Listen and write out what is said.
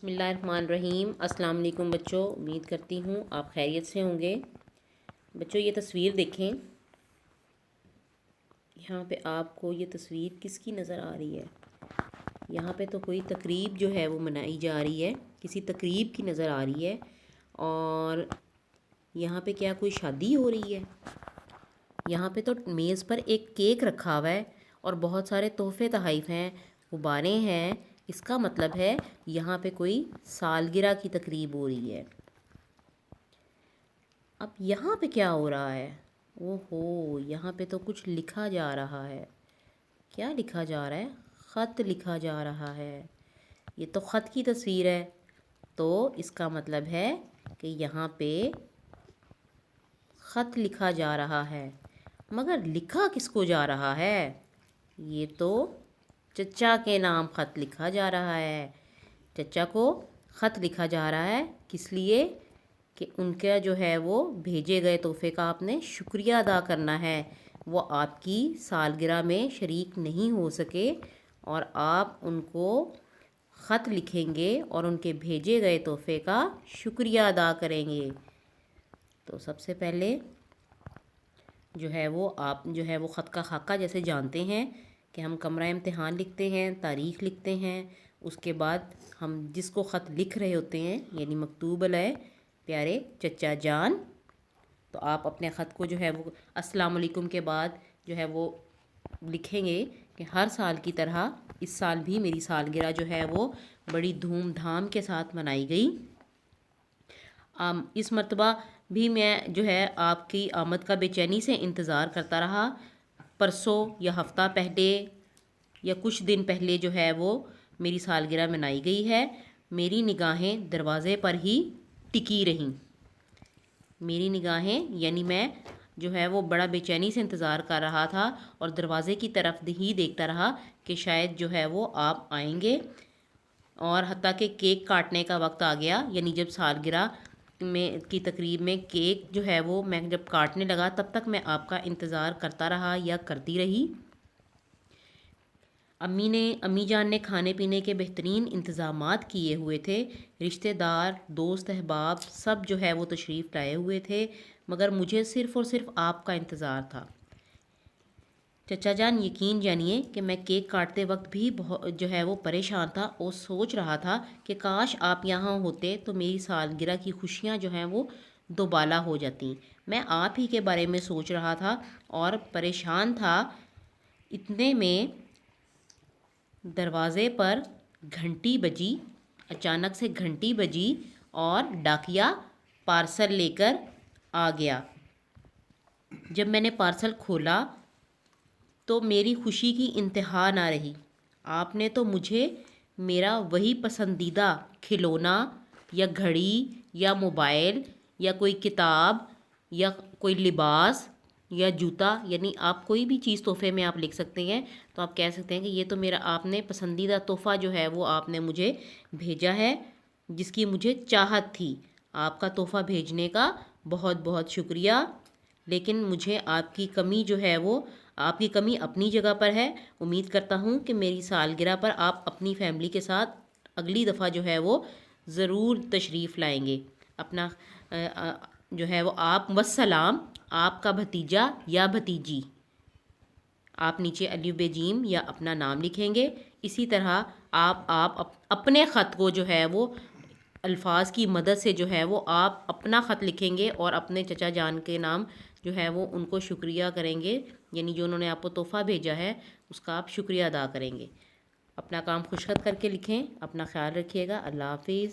بسم اللہ الرحمن الرحیم۔ السلام علیکم بچوں، امید کرتی ہوں آپ خیریت سے ہوں گے۔ بچوں یہ تصویر دیکھیں، یہاں پہ آپ کو یہ تصویر کس کی نظر آ رہی ہے؟ یہاں پہ تو کوئی تقریب جو ہے وہ منائی جا رہی ہے، کسی تقریب کی نظر آ رہی ہے۔ اور یہاں پہ کیا کوئی شادی ہو رہی ہے؟ یہاں پہ تو میز پر ایک کیک رکھا ہوا ہے اور بہت سارے تحفے تحائف ہیں، غباریں ہیں۔ اس کا مطلب ہے یہاں پہ کوئی سالگرہ کی تقریب ہو رہی ہے۔ اب یہاں پہ کیا ہو رہا ہے؟ اوہو، یہاں پہ تو کچھ لکھا جا رہا ہے۔ کیا لکھا جا رہا ہے؟ خط لکھا جا رہا ہے۔ یہ تو خط کی تصویر ہے، تو اس کا مطلب ہے کہ یہاں پہ خط لکھا جا رہا ہے۔ مگر لکھا کس کو جا رہا ہے؟ یہ تو چچا کے نام خط لکھا جا رہا ہے۔ چچا کو خط لکھا جا رہا ہے، کس لیے؟ کہ ان کا جو ہے وہ بھیجے گئے تحفے کا آپ نے شکریہ ادا کرنا ہے۔ وہ آپ کی سالگرہ میں شریک نہیں ہو سکے اور آپ ان کو خط لکھیں گے اور ان کے بھیجے گئے تحفے کا شکریہ ادا کریں گے۔ تو سب سے پہلے جو ہے وہ آپ جو ہے وہ خط کا خاکہ جیسے جانتے ہیں کہ ہم کمرہ امتحان لکھتے ہیں، تاریخ لکھتے ہیں، اس کے بعد ہم جس کو خط لکھ رہے ہوتے ہیں یعنی مکتوب علیہ پیارے چچا جان، تو آپ اپنے خط کو جو ہے وہ السلام علیکم کے بعد جو ہے وہ لکھیں گے کہ ہر سال کی طرح اس سال بھی میری سالگرہ جو ہے وہ بڑی دھوم دھام کے ساتھ منائی گئی۔ اس مرتبہ بھی میں جو ہے آپ کی آمد کا بے چینی سے انتظار کرتا رہا۔ پرسوں یا ہفتہ پہلے یا کچھ دن پہلے جو ہے وہ میری سالگرہ منائی گئی ہے۔ میری نگاہیں دروازے پر ہی ٹکی رہیں۔ میری نگاہیں یعنی میں جو ہے وہ بڑا بے چینی سے انتظار کر رہا تھا اور دروازے کی طرف ہی دیکھتا رہا کہ شاید جو ہے وہ آپ آئیں گے۔ اور حتیٰ کہ کیک کاٹنے کا وقت آ گیا، یعنی جب سالگرہ میں کی تقریب میں کیک جو ہے وہ میں جب کاٹنے لگا تب تک میں آپ کا انتظار کرتا رہا یا کرتی رہی۔ امی جان نے کھانے پینے کے بہترین انتظامات کیے ہوئے تھے۔ رشتہ دار، دوست احباب سب جو ہے وہ تشریف لائے ہوئے تھے، مگر مجھے صرف اور صرف آپ کا انتظار تھا۔ چچا جان یقین جانیے کہ میں کیک کاٹتے وقت بھی جو ہے وہ پریشان تھا اور سوچ رہا تھا کہ کاش آپ یہاں ہوتے تو میری سالگرہ کی خوشیاں جو ہیں وہ دوبالا ہو جاتی۔ میں آپ ہی کے بارے میں سوچ رہا تھا اور پریشان تھا۔ اتنے میں دروازے پر گھنٹی بجی، اچانک سے گھنٹی بجی اور ڈاکیا پارسل لے کر آ گیا۔ جب میں نے پارسل کھولا تو میری خوشی کی انتہا نہ رہی۔ آپ نے تو مجھے میرا وہی پسندیدہ کھلونا یا گھڑی یا موبائل یا کوئی کتاب یا کوئی لباس یا جوتا، یعنی آپ کوئی بھی چیز تحفے میں آپ لکھ سکتے ہیں، تو آپ کہہ سکتے ہیں کہ یہ تو میرا آپ نے پسندیدہ تحفہ جو ہے وہ آپ نے مجھے بھیجا ہے، جس کی مجھے چاہت تھی۔ آپ کا تحفہ بھیجنے کا بہت بہت شکریہ، لیکن مجھے آپ کی کمی جو ہے وہ آپ کی کمی اپنی جگہ پر ہے۔ امید کرتا ہوں کہ میری سالگرہ پر آپ اپنی فیملی کے ساتھ اگلی دفعہ جو ہے وہ ضرور تشریف لائیں گے۔ اپنا جو ہے وہ آپ والسلام، آپ کا بھتیجا یا بھتیجی۔ آپ نیچے الف ب ج یا اپنا نام لکھیں گے۔ اسی طرح آپ اپنے خط کو جو ہے وہ الفاظ کی مدد سے جو ہے وہ آپ اپنا خط لکھیں گے اور اپنے چچا جان کے نام جو ہے وہ ان کو شکریہ کریں گے، یعنی جو انہوں نے آپ کو تحفہ بھیجا ہے اس کا آپ شکریہ ادا کریں گے۔ اپنا کام خوشخط کر کے لکھیں۔ اپنا خیال رکھیے گا۔ اللہ حافظ۔